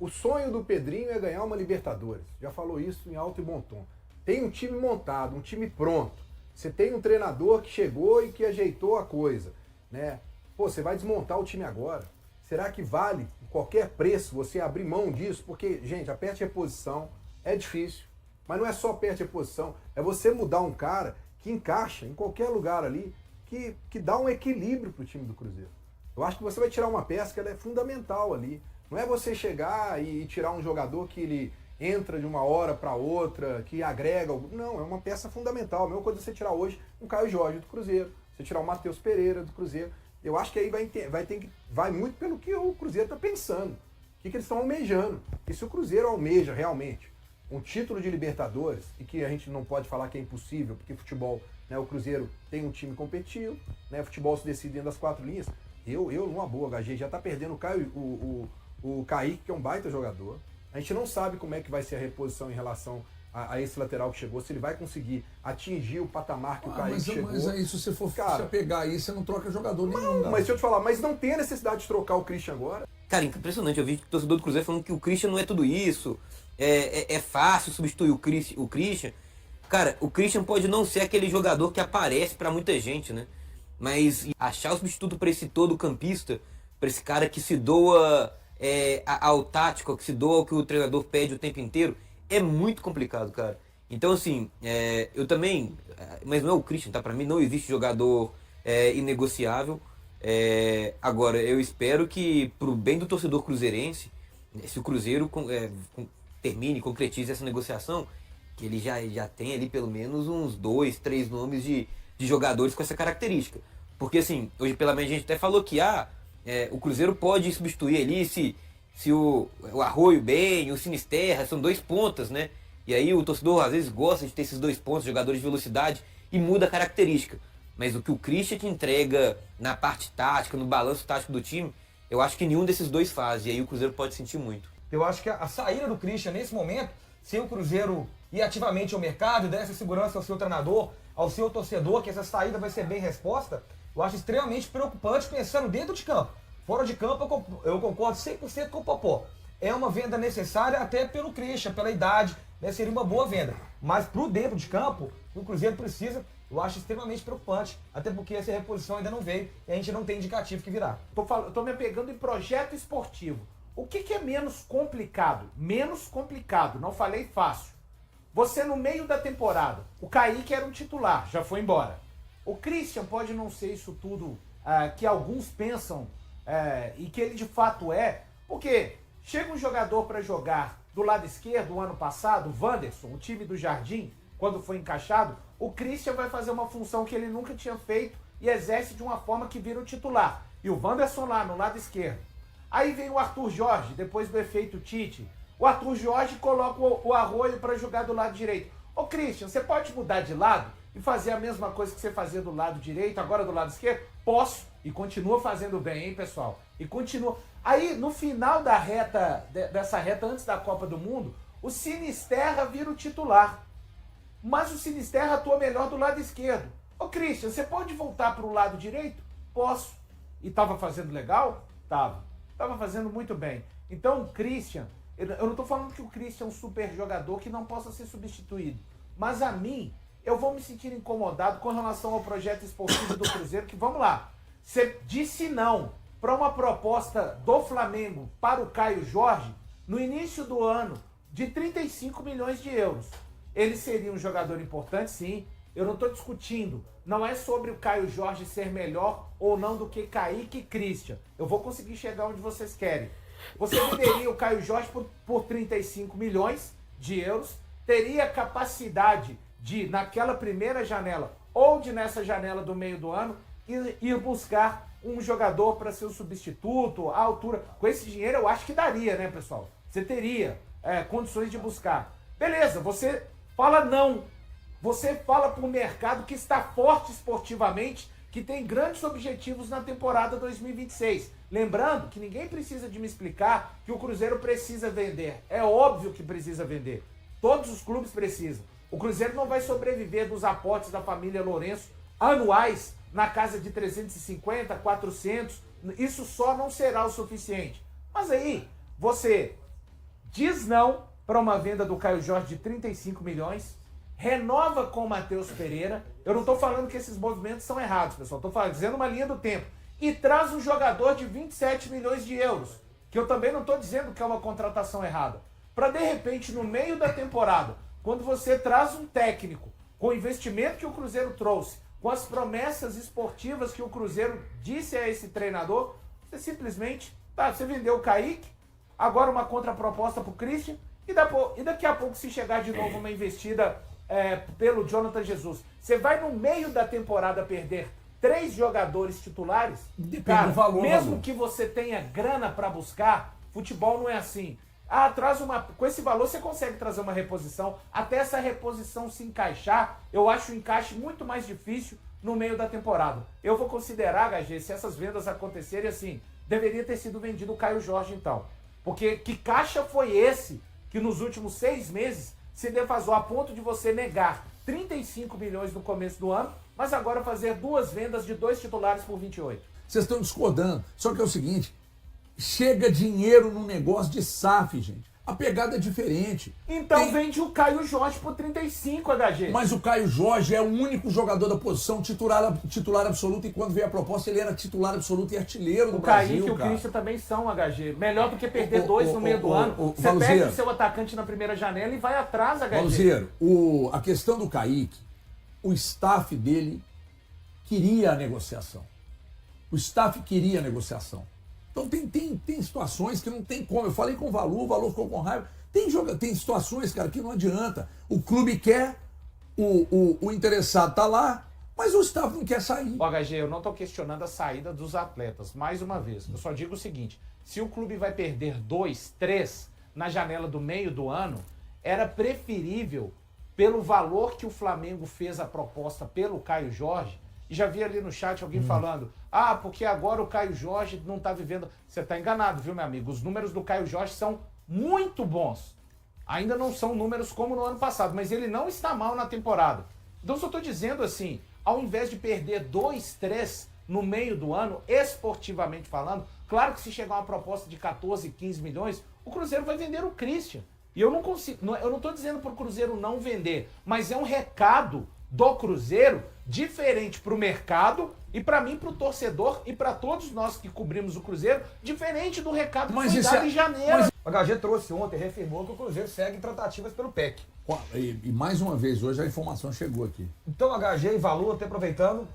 O sonho do Pedrinho é ganhar uma Libertadores. Já falou isso em alto e bom tom. Tem um time montado, um time pronto. Você tem um treinador que chegou e que ajeitou a coisa, né? Pô, você vai desmontar o time agora? Será que vale qualquer preço você abrir mão disso? Porque, gente, aperto de reposição é difícil. Mas não é só aperto de reposição, é você mudar um cara que encaixa em qualquer lugar ali, que dá um equilíbrio pro time do Cruzeiro. Eu acho que você vai tirar uma peça que ela é fundamental ali. Não é você chegar e tirar um jogador que ele entra de uma hora para outra, que agrega. Não, é uma peça fundamental. A mesma coisa você tirar hoje um Caio Jorge do Cruzeiro, você tirar o Matheus Pereira do Cruzeiro. Eu acho que aí vai muito pelo que o Cruzeiro está pensando. O que eles estão almejando. E se o Cruzeiro almeja realmente um título de Libertadores, e que a gente não pode falar que é impossível, porque futebol, né, o Cruzeiro tem um time competitivo, né, futebol se decide dentro das quatro linhas. Eu numa boa, HG, já está perdendo o Kaique, que é um baita jogador. A gente não sabe como é que vai ser a reposição em relação a esse lateral que chegou, se ele vai conseguir atingir o patamar que o Kaique chegou. Mas aí, se você for pegar aí, você não troca jogador nenhum. Não, mas deixa eu te falar, mas não tem a necessidade de trocar o Christian agora. Cara, impressionante, eu vi o torcedor do Cruzeiro falando que o Christian não é tudo isso, é fácil substituir o Christian. Cara, o Christian pode não ser aquele jogador que aparece pra muita gente, né? Mas achar o substituto pra esse todo campista, pra esse cara que se doa ao tático, que se doa ao que o treinador pede o tempo inteiro, é muito complicado, cara. Então, assim, eu também... Mas não é o Christian, tá? Pra mim não existe jogador inegociável. Agora, eu espero que, pro bem do torcedor cruzeirense, se o Cruzeiro termine, concretize essa negociação, que ele já tem ali pelo menos uns 2, 3 nomes de jogadores com essa característica. Porque, assim, hoje pela manhã a gente até falou que o Cruzeiro pode substituir ali se o Arroio bem, o Sinisterra, são 2 pontas, né? E aí o torcedor às vezes gosta de ter esses 2 pontos, jogadores de velocidade, e muda a característica. Mas o que o Christian te entrega na parte tática, no balanço tático do time, eu acho que nenhum desses 2 faz. E aí o Cruzeiro pode sentir muito. Eu acho que a saída do Christian nesse momento, se o Cruzeiro ir ativamente ao mercado e der essa segurança ao seu treinador, ao seu torcedor, que essa saída vai ser bem resposta, eu acho extremamente preocupante pensando dentro de campo. Fora de campo, eu concordo 100% com o Popó. É uma venda necessária até pelo Christian, pela idade, né? Seria uma boa venda. Mas pro dentro de campo, o Cruzeiro precisa, eu acho extremamente preocupante. Até porque essa reposição ainda não veio e a gente não tem indicativo que virá. Tô me apegando em projeto esportivo. O que é menos complicado? Menos complicado, não falei fácil. Você no meio da temporada, o Kaique era um titular, já foi embora. O Christian pode não ser isso tudo que alguns pensam e que ele de fato é, porque chega um jogador para jogar do lado esquerdo o ano passado, o Wanderson, o time do Jardim, quando foi encaixado, o Christian vai fazer uma função que ele nunca tinha feito e exerce de uma forma que vira o titular. E o Wanderson lá no lado esquerdo. Aí vem o Arthur Jorge, depois do efeito Tite. O Arthur Jorge coloca o Arroio para jogar do lado direito. Ô Christian, você pode mudar de lado e fazer a mesma coisa que você fazia do lado direito, agora do lado esquerdo? Posso. E continua fazendo bem, hein, pessoal? E continua. Aí, no final da reta, dessa reta antes da Copa do Mundo, o Sinisterra vira o titular. Mas o Sinisterra atua melhor do lado esquerdo. Ô Christian, você pode voltar para o lado direito? Posso. E estava fazendo legal? Tava. Estava fazendo muito bem. Então, o Christian, eu não estou falando que o Christian é um super jogador que não possa ser substituído. Mas a mim, eu vou me sentir incomodado com relação ao projeto esportivo do Cruzeiro, que vamos lá. Você disse não para uma proposta do Flamengo para o Caio Jorge no início do ano de 35 milhões de euros. Ele seria um jogador importante, sim. Eu não estou discutindo. Não é sobre o Caio Jorge ser melhor ou não do que Kaique e Christian. Eu vou conseguir chegar onde vocês querem. Você venderia o Caio Jorge por 35 milhões de euros, teria capacidade de, naquela primeira janela ou de nessa janela do meio do ano, ir buscar um jogador para ser o substituto, à altura. Com esse dinheiro eu acho que daria, né, pessoal? Você teria condições de buscar. Beleza, você fala não. Você fala para um mercado que está forte esportivamente, que tem grandes objetivos na temporada 2026. Lembrando que ninguém precisa de me explicar que o Cruzeiro precisa vender. É óbvio que precisa vender. Todos os clubes precisam. O Cruzeiro não vai sobreviver dos aportes da família Lourenço anuais na casa de 350, 400. Isso só não será o suficiente. Mas aí, você diz não para uma venda do Caio Jorge de 35 milhões, renova com o Matheus Pereira. Eu não estou falando que esses movimentos são errados, pessoal. Estou dizendo uma linha do tempo. E traz um jogador de 27 milhões de euros, que eu também não estou dizendo que é uma contratação errada. Para, de repente, no meio da temporada, quando você traz um técnico com o investimento que o Cruzeiro trouxe, com as promessas esportivas que o Cruzeiro disse a esse treinador, você simplesmente, você vendeu o Kaique, agora uma contraproposta para o Christian, e daqui a pouco, se chegar de novo uma investida pelo Jonathan Jesus, você vai no meio da temporada perder 3 jogadores titulares? Depende do valor. Mesmo que você tenha grana para buscar, futebol não é assim. Com esse valor você consegue trazer uma reposição. Até essa reposição se encaixar, eu acho o encaixe muito mais difícil no meio da temporada. Eu vou considerar, HG, se essas vendas acontecerem assim, deveria ter sido vendido o Caio Jorge então. Porque que caixa foi esse que nos últimos 6 meses se defasou a ponto de você negar 35 milhões no começo do ano, mas agora fazer 2 vendas de 2 titulares por 28? Vocês estão discordando. Só que é o seguinte, chega dinheiro no negócio de SAF, gente. A pegada é diferente. Então vende o Caio Jorge por 35, HG. Mas o Caio Jorge é o único jogador da posição titular absoluto, e quando veio a proposta ele era titular absoluto e artilheiro do Brasil, Kaique e o cara. Christian também são, HG. Melhor do que perder 2 no meio do ano. Você perde o seu atacante na primeira janela e vai atrás, HG. Valzeiro, a questão do Kaique, o staff dele queria a negociação. O staff queria a negociação. Então tem situações que não tem como. Eu falei com o Valor ficou com raiva. Tem situações, cara, que não adianta. O clube quer, o interessado tá lá, mas o staff não quer sair. Ó, HG, eu não estou questionando a saída dos atletas. Mais uma vez, eu só digo o seguinte: se o clube vai perder 2, 3 na janela do meio do ano, era preferível, pelo valor que o Flamengo fez a proposta pelo Caio Jorge. E já vi ali no chat alguém falando, porque agora o Caio Jorge não está vivendo. Você está enganado, viu, meu amigo? Os números do Caio Jorge são muito bons. Ainda não são números como no ano passado, mas ele não está mal na temporada. Então só estou dizendo assim, ao invés de perder 2, 3 no meio do ano, esportivamente falando, claro que se chegar uma proposta de 14, 15 milhões, o Cruzeiro vai vender o Christian. E eu não consigo, eu não estou dizendo para o Cruzeiro não vender, mas é um recado do Cruzeiro diferente para o mercado e para mim, para o torcedor e para todos nós que cobrimos o Cruzeiro, diferente do recado que foi dado em janeiro. O HG trouxe ontem, reafirmou que o Cruzeiro segue em tratativas pelo PEC. E mais uma vez, hoje a informação chegou aqui. Então, HG e Valor, até aproveitando,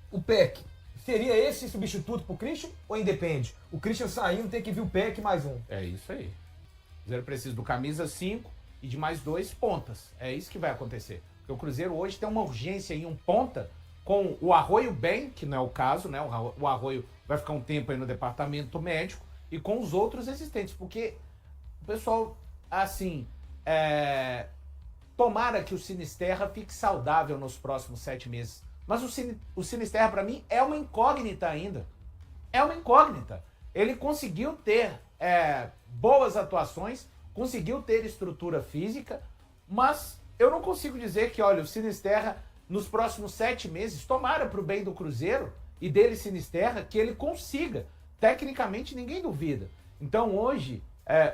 o PEC, seria esse substituto pro Christian ou independe? O Christian saindo, tem que vir o PEC mais um. É isso aí. O Cruzeiro precisa do camisa 5 e de mais 2 pontas. É isso que vai acontecer. Porque o Cruzeiro hoje tem uma urgência em um ponta com o Arroio bem, que não é o caso, né? O Arroio vai ficar um tempo aí no departamento médico, e com os outros existentes. Porque o pessoal, assim, tomara que o Sinisterra fique saudável nos próximos 7 meses. Mas o Sinisterra, para mim, é uma incógnita ainda. É uma incógnita. Ele conseguiu ter boas atuações, conseguiu ter estrutura física, mas eu não consigo dizer que, olha, o Sinisterra, nos próximos 7 meses, tomara para o bem do Cruzeiro e dele, Sinisterra, que ele consiga. Tecnicamente, ninguém duvida. Então, hoje,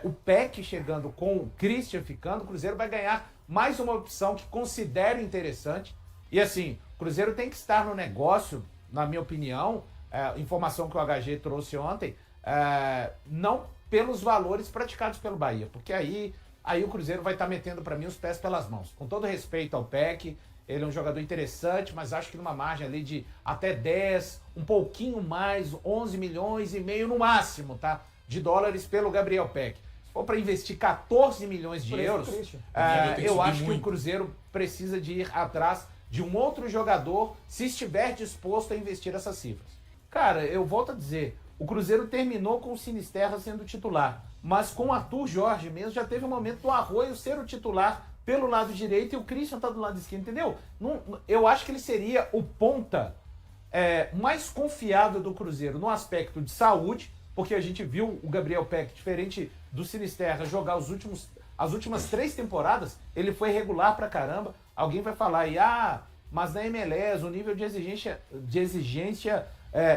o PEC chegando com o Christian ficando, o Cruzeiro vai ganhar mais uma opção que considero interessante. E assim, o Cruzeiro tem que estar no negócio, na minha opinião, informação que o HG trouxe ontem, não pelos valores praticados pelo Bahia, porque aí o Cruzeiro vai estar metendo para mim os pés pelas mãos. Com todo respeito ao PEC, ele é um jogador interessante, mas acho que numa margem ali de até 10, um pouquinho mais, 11 milhões e meio no máximo, tá? De dólares pelo Gabriel Peck. Se for para investir 14 milhões de euros, eu acho que o Cruzeiro precisa de ir atrás de um outro jogador se estiver disposto a investir essas cifras. Cara, eu volto a dizer, o Cruzeiro terminou com o Sinisterra sendo titular, mas com o Arthur Jorge mesmo já teve um momento do Arroio ser o titular pelo lado direito e o Christian tá do lado esquerdo, entendeu? Eu acho que ele seria o ponta mais confiável do Cruzeiro no aspecto de saúde, porque a gente viu o Gabriel Peck, diferente do Sinisterra, jogar as últimas 3 temporadas, ele foi regular pra caramba. Alguém vai falar aí, mas na MLS o nível de exigência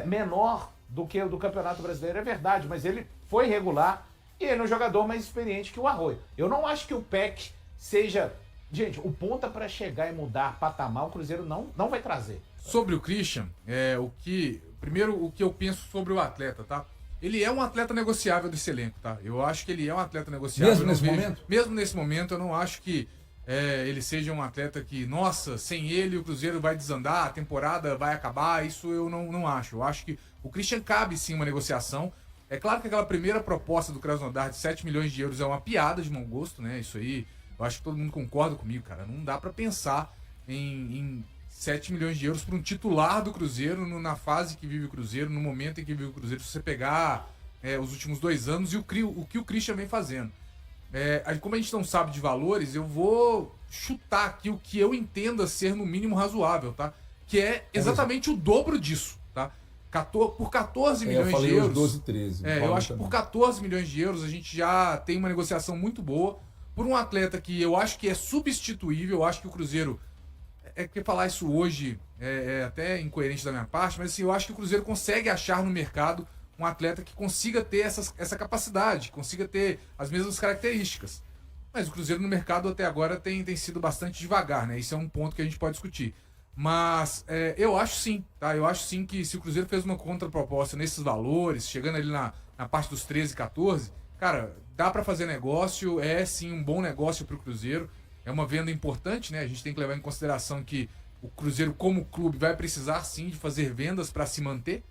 menor do que o do Campeonato Brasileiro. É verdade, mas ele foi regular, E ele é um jogador mais experiente que o Arroio. Eu não acho que o PEC seja... Gente, o ponta para chegar e mudar patamar, o Cruzeiro não vai trazer. Sobre o Christian, primeiro o que eu penso sobre o atleta, tá? Ele é um atleta negociável desse elenco, tá? Eu acho que ele é um atleta negociável. Mesmo nesse momento? Mesmo nesse momento, eu não acho que ele seja um atleta que, nossa, sem ele o Cruzeiro vai desandar, a temporada vai acabar, isso eu não acho. Eu acho que o Christian cabe sim uma negociação. É claro que aquela primeira proposta do Krasnodar de 7 milhões de euros é uma piada de mau gosto, né? Isso aí, eu acho que todo mundo concorda comigo, cara. Não dá pra pensar em 7 milhões de euros para um titular do Cruzeiro na fase que vive o Cruzeiro, no momento em que vive o Cruzeiro, se você pegar os últimos 2 anos e o que o Christian vem fazendo. Como a gente não sabe de valores, eu vou chutar aqui o que eu entenda ser no mínimo razoável, tá? Que é exatamente o dobro disso, tá? Por 14 milhões de euros. 12, 13. Eu acho que por 14 milhões de euros a gente já tem uma negociação muito boa por um atleta que eu acho que é substituível. Eu acho que o Cruzeiro... que falar isso hoje é até incoerente da minha parte, mas assim, eu acho que o Cruzeiro consegue achar no mercado um atleta que consiga ter essa capacidade, consiga ter as mesmas características. Mas o Cruzeiro no mercado até agora tem sido bastante devagar, né? Isso é um ponto que a gente pode discutir. Mas eu acho sim, tá? Eu acho sim que se o Cruzeiro fez uma contraproposta nesses valores, chegando ali na parte dos 13, 14, cara, dá para fazer negócio, é sim um bom negócio para o Cruzeiro. É uma venda importante, né? A gente tem que levar em consideração que o Cruzeiro, como clube, vai precisar sim de fazer vendas para se manter,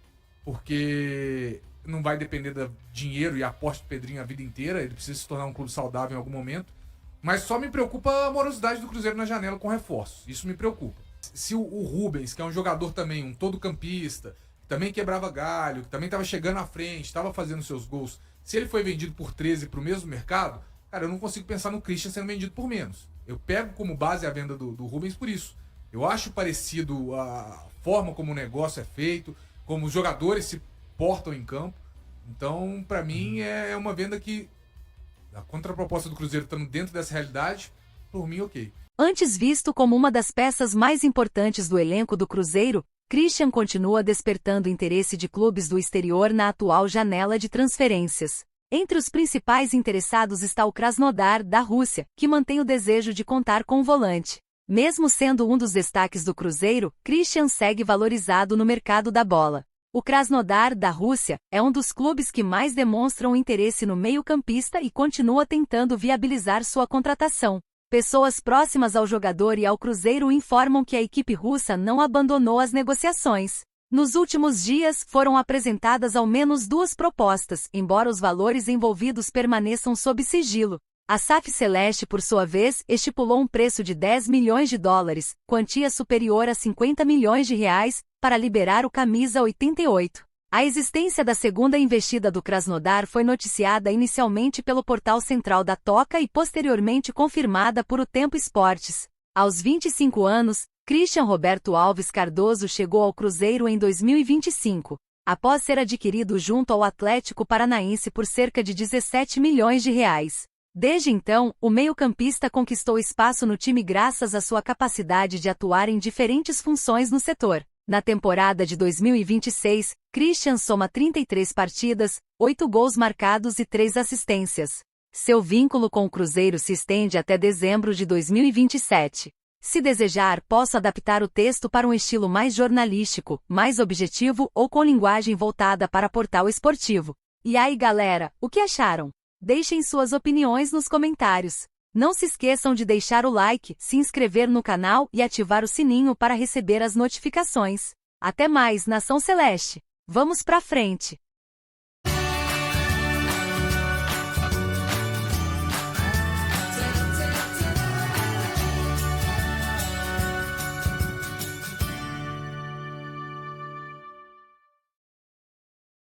porque não vai depender do dinheiro e aposta do Pedrinho a vida inteira, ele precisa se tornar um clube saudável em algum momento. Mas só me preocupa a morosidade do Cruzeiro na janela com reforços. Isso me preocupa. Se o Rubens, que é um jogador também, um todo-campista, que também quebrava galho, que também estava chegando à frente, estava fazendo seus gols, se ele foi vendido por 13 para o mesmo mercado, cara, eu não consigo pensar no Christian sendo vendido por menos. Eu pego como base a venda do Rubens por isso. Eu acho parecido a forma como o negócio é feito, como os jogadores se portam em campo. Então, para mim, é uma venda que, a contraproposta do Cruzeiro estando dentro dessa realidade, por mim, ok. Antes visto como uma das peças mais importantes do elenco do Cruzeiro, Christian continua despertando interesse de clubes do exterior na atual janela de transferências. Entre os principais interessados está o Krasnodar, da Rússia, que mantém o desejo de contar com o volante. Mesmo sendo um dos destaques do Cruzeiro, Christian segue valorizado no mercado da bola. O Krasnodar, da Rússia, é um dos clubes que mais demonstram interesse no meio-campista e continua tentando viabilizar sua contratação. Pessoas próximas ao jogador e ao Cruzeiro informam que a equipe russa não abandonou as negociações. Nos últimos dias, foram apresentadas ao menos 2 propostas, embora os valores envolvidos permaneçam sob sigilo. A SAF Celeste, por sua vez, estipulou um preço de 10 milhões de dólares, quantia superior a 50 milhões de reais, para liberar o camisa 88. A existência da segunda investida do Krasnodar foi noticiada inicialmente pelo portal central da Toca e posteriormente confirmada por O Tempo Esportes. Aos 25 anos, Christian Roberto Alves Cardoso chegou ao Cruzeiro em 2025, após ser adquirido junto ao Atlético Paranaense por cerca de 17 milhões de reais. Desde então, o meio-campista conquistou espaço no time graças à sua capacidade de atuar em diferentes funções no setor. Na temporada de 2026, Christian soma 33 partidas, 8 gols marcados e 3 assistências. Seu vínculo com o Cruzeiro se estende até dezembro de 2027. Se desejar, posso adaptar o texto para um estilo mais jornalístico, mais objetivo ou com linguagem voltada para portal esportivo. E aí, galera, o que acharam? Deixem suas opiniões nos comentários. Não se esqueçam de deixar o like, se inscrever no canal e ativar o sininho para receber as notificações. Até mais, Nação Celeste! Vamos pra frente!